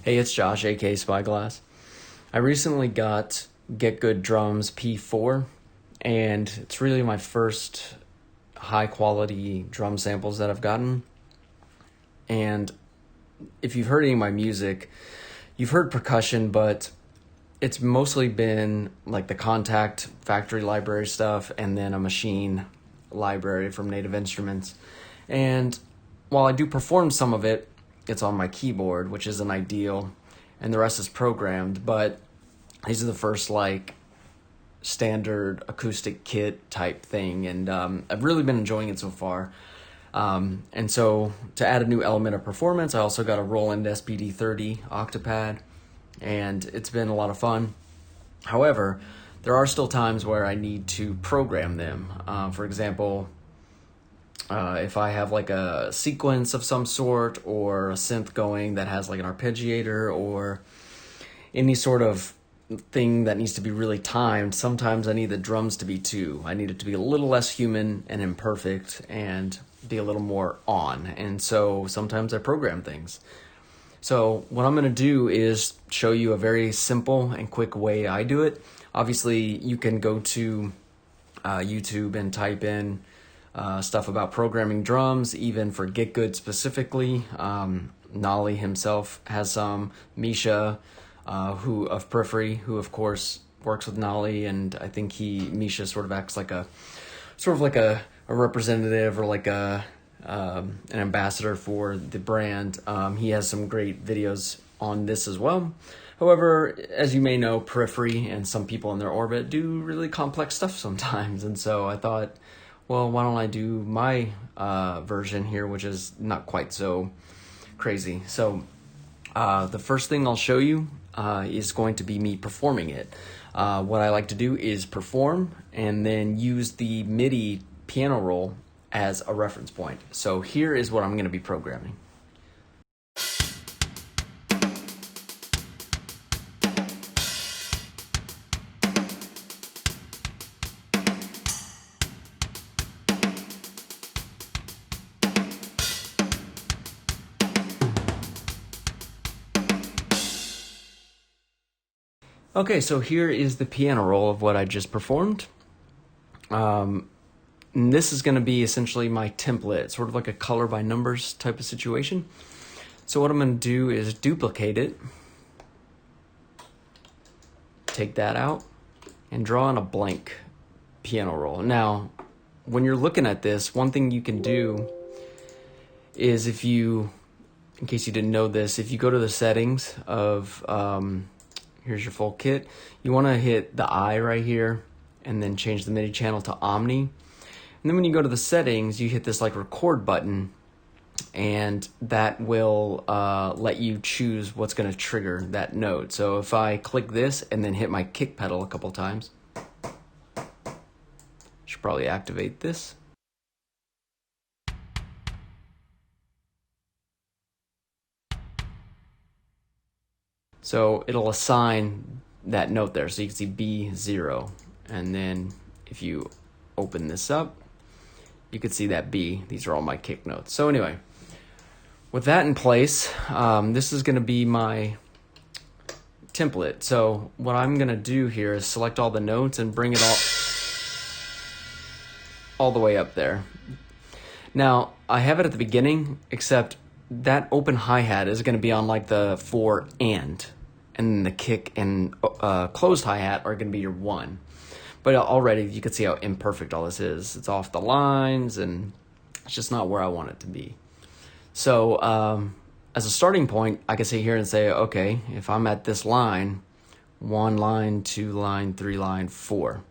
Hey, it's Josh, aka Spieglass. I recently got Getgood P IV, and it's really my first high quality drum samples that I've gotten. And if you've heard any of my music, you've heard percussion, but it's mostly been like the Contact factory library stuff and then a machine library from Native Instruments. And while I do perform some of it, it's on my keyboard, which isn't ideal, and the rest is programmed. But these are the first like standard acoustic kit type thing, and I've really been enjoying it so far. And so to add a new element of performance, I also got a Roland SPD-30 octopad, and it's been a lot of fun. However, there are still times where I need to program them. For example, if I have like a sequence of some sort or a synth going that has like an arpeggiator or any sort of thing that needs to be really timed, sometimes I need the drums to be too. I need it to be a little less human and imperfect and be a little more on. And so sometimes I program things. So what I'm going to do is show you a very simple and quick way I do it. Obviously, you can go to YouTube and type in stuff about programming drums, even for Getgood specifically. Nolly himself has some. Misha, who of Periphery, who of course works with Nolly, and I think Misha sort of acts like a representative or like an ambassador for the brand. He has some great videos on this as well. However, as you may know, Periphery and some people in their orbit do really complex stuff sometimes, and so I thought, well, why don't I do my version here, which is not quite so crazy. So the first thing I'll show you is going to be me performing it. What I like to do is perform and then use the MIDI piano roll as a reference point. So here is what I'm going to be programming. Okay, so here is the piano roll of what I just performed. And this is going to be essentially my template, sort of like a color by numbers type of situation. So what I'm going to do is duplicate it, take that out, and draw on a blank piano roll. Now, when you're looking at this, one thing you can do is if you, in case you didn't know this, if you go to the settings of, here's your full kit, you want to hit the I right here and then change the MIDI channel to Omni. And then when you go to the settings, you hit this like record button, and that will let you choose what's going to trigger that note. So if I click this and then hit my kick pedal a couple times, should probably activate this. So it'll assign that note there. So you can see B0. And then if you open this up, you can see that B. These are all my kick notes. So anyway, with that in place, this is going to be my template. So what I'm going to do here is select all the notes and bring it all the way up there. Now, I have it at the beginning, except that open hi-hat is going to be on like the 4 and then the kick and closed hi-hat are going to be your 1. But already you can see how imperfect all this is. It's off the lines, and it's just not where I want it to be. So as a starting point, I can sit here and say, okay, if I'm at this line, 1 line, 2 line, 3 line, 4.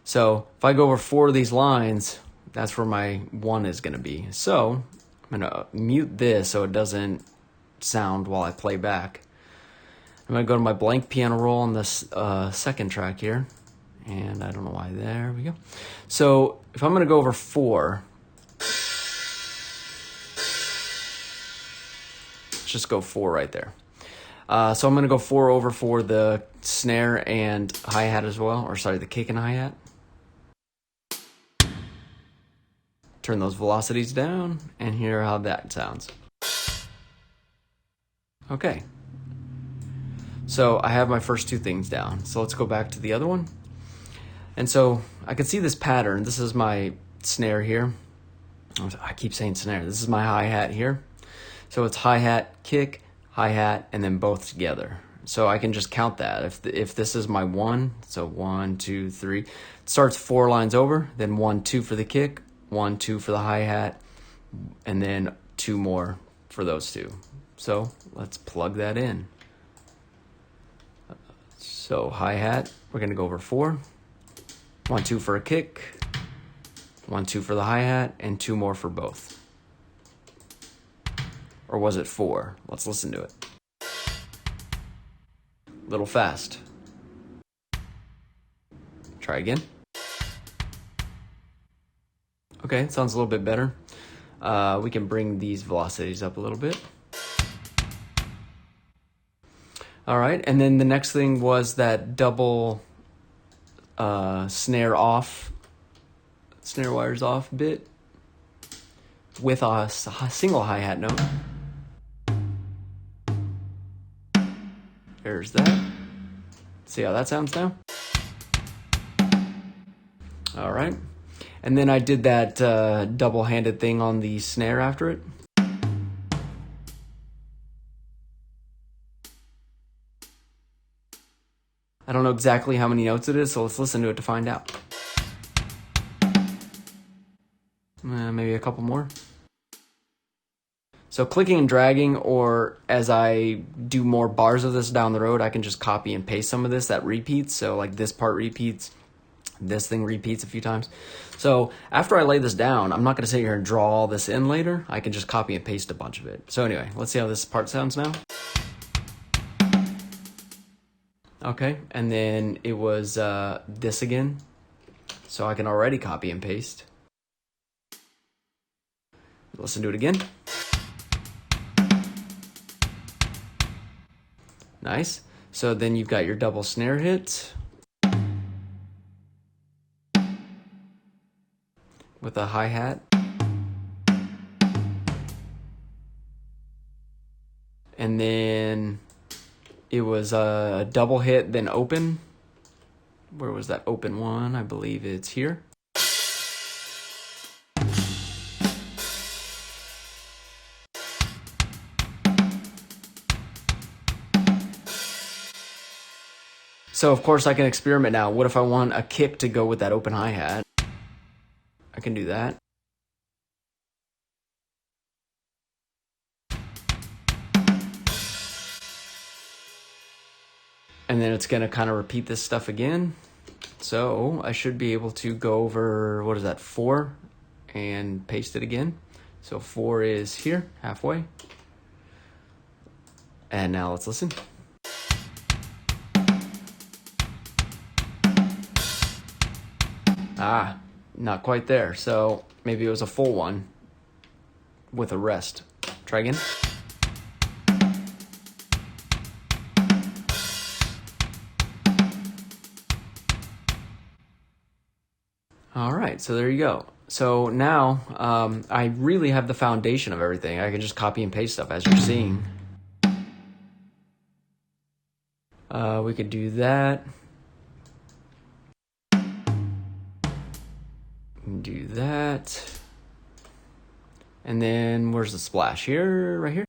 So if I go over 4 of these lines, that's where my 1 is going to be. So I'm going to mute this so it doesn't sound while I play back. I'm going to go to my blank piano roll on this second track here. And I don't know why. There we go. So if I'm going to go over 4, let's just go 4 right there. So I'm going to go 4 over for the snare and hi-hat as well. Or sorry, the kick and hi-hat. Turn those velocities down and hear how that sounds. Okay. So I have my first two things down. So let's go back to the other one. And so I can see this pattern. This is my snare here. I keep saying snare. This is my hi-hat here. So it's hi-hat, kick, hi-hat, and then both together. So I can just count that. If this is my 1, so 1, 2, 3. It starts 4 lines over, then 1, 2 for the kick, 1, 2 for the hi-hat, and then 2 more for those two. So let's plug that in. So hi-hat, we're going to go over 4. 1, 2 for a kick, 1, 2 for the hi-hat, and 2 more for both. Or was it 4? Let's listen to it. Little fast. Try again. Okay, it sounds a little bit better. We can bring these velocities up a little bit. All right, and then the next thing was that double snare wires off bit with a single hi-hat note. There's that. See how that sounds now? All right. And then I did that double-handed thing on the snare after it. I don't know exactly how many notes it is, so let's listen to it to find out. Maybe a couple more. So clicking and dragging, or as I do more bars of this down the road, I can just copy and paste some of this that repeats. So like this part repeats, this thing repeats a few times. So after I lay this down, I'm not going to sit here and draw all this in later. I can just copy and paste a bunch of it. So anyway, let's see how this part sounds now. Okay, and then it was this again. So I can already copy and paste. Listen to it again. Nice. So then you've got your double snare hit with a hi-hat. And then it was a double hit, then open. Where was that open one? I believe it's here. So of course I can experiment now. What if I want a kick to go with that open hi-hat? I can do that. And then it's gonna kind of repeat this stuff again. So I should be able to go over, what is that, 4, and paste it again. So 4 is here, halfway. And now let's listen. Not quite there. So maybe it was a full one with a rest. Try again. All right, so there you go. So now I really have the foundation of everything. I can just copy and paste stuff as you're seeing. We could do that. Do that. And then where's the splash? Here, right here.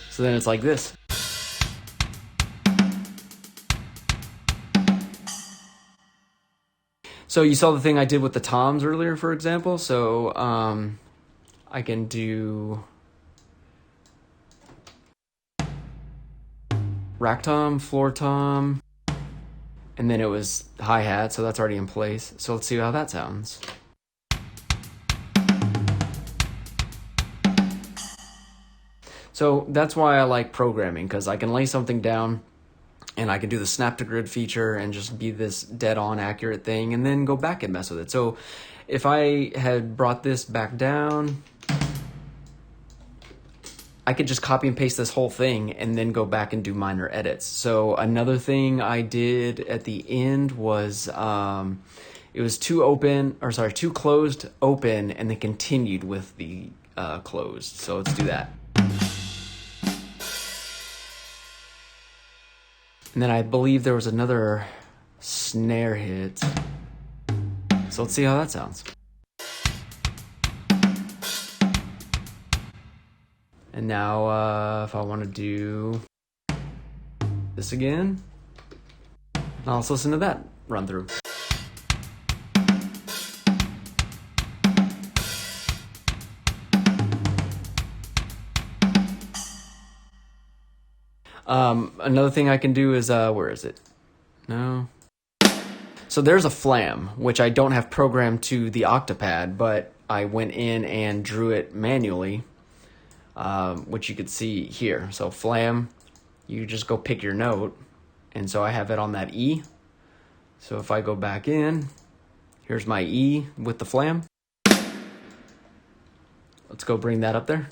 So then it's like this. So you saw the thing I did with the toms earlier, for example. So I can do rack tom, floor tom, and then it was hi-hat, so that's already in place. So let's see how that sounds. So that's why I like programming, because I can lay something down and I can do the snap to grid feature and just be this dead on accurate thing and then go back and mess with it. So if I had brought this back down, I could just copy and paste this whole thing and then go back and do minor edits. So another thing I did at the end was it was two closed, open, and then continued with the closed. So let's do that. And then I believe there was another snare hit. So let's see how that sounds. And now if I want to do this again, now let's listen to that run through. Another thing I can do is, where is it? No. So there's a flam, which I don't have programmed to the Octapad, but I went in and drew it manually, which you could see here. So flam, you just go pick your note, and so I have it on that E. So if I go back in, here's my E with the flam. Let's go bring that up there.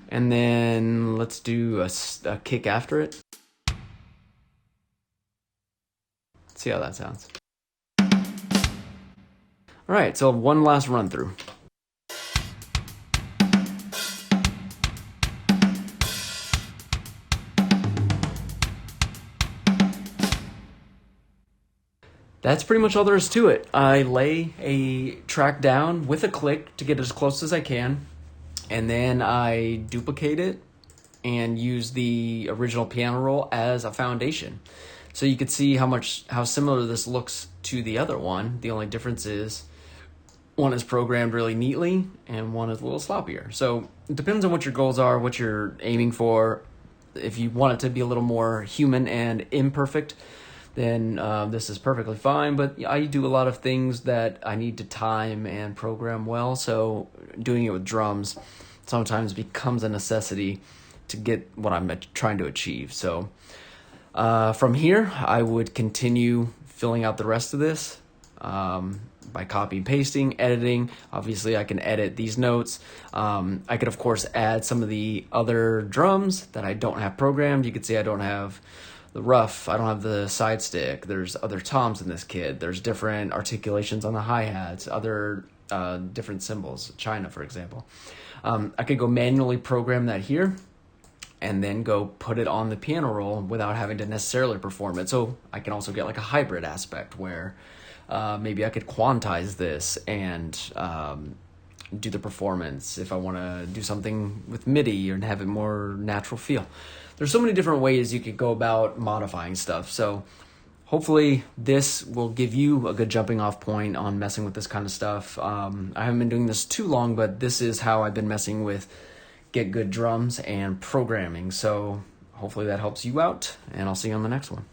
And then let's do a kick after it. Let's see how that sounds. All right, so one last run through. That's pretty much all there is to it. I lay a track down with a click to get as close as I can, and then I duplicate it and use the original piano roll as a foundation. So you could see how similar this looks to the other one. The only difference is one is programmed really neatly and one is a little sloppier. So it depends on what your goals are, what you're aiming for. If you want it to be a little more human and imperfect, then this is perfectly fine. But I do a lot of things that I need to time and program well, so doing it with drums sometimes becomes a necessity to get what I'm trying to achieve. So from here, I would continue filling out the rest of this by copy and pasting, editing. Obviously, I can edit these notes. I could, of course, add some of the other drums that I don't have programmed. You can see I don't have the rough, I don't have the side stick. There's other toms in this kit. There's different articulations on the hi-hats, other different cymbals, China, for example. I could go manually program that here and then go put it on the piano roll without having to necessarily perform it. So I can also get like a hybrid aspect where maybe I could quantize this and do the performance if I want to do something with MIDI and have it more natural feel. There's so many different ways you could go about modifying stuff. So hopefully this will give you a good jumping off point on messing with this kind of stuff. I haven't been doing this too long, but this is how I've been messing with Getgood drums and programming. So hopefully that helps you out, and I'll see you on the next one.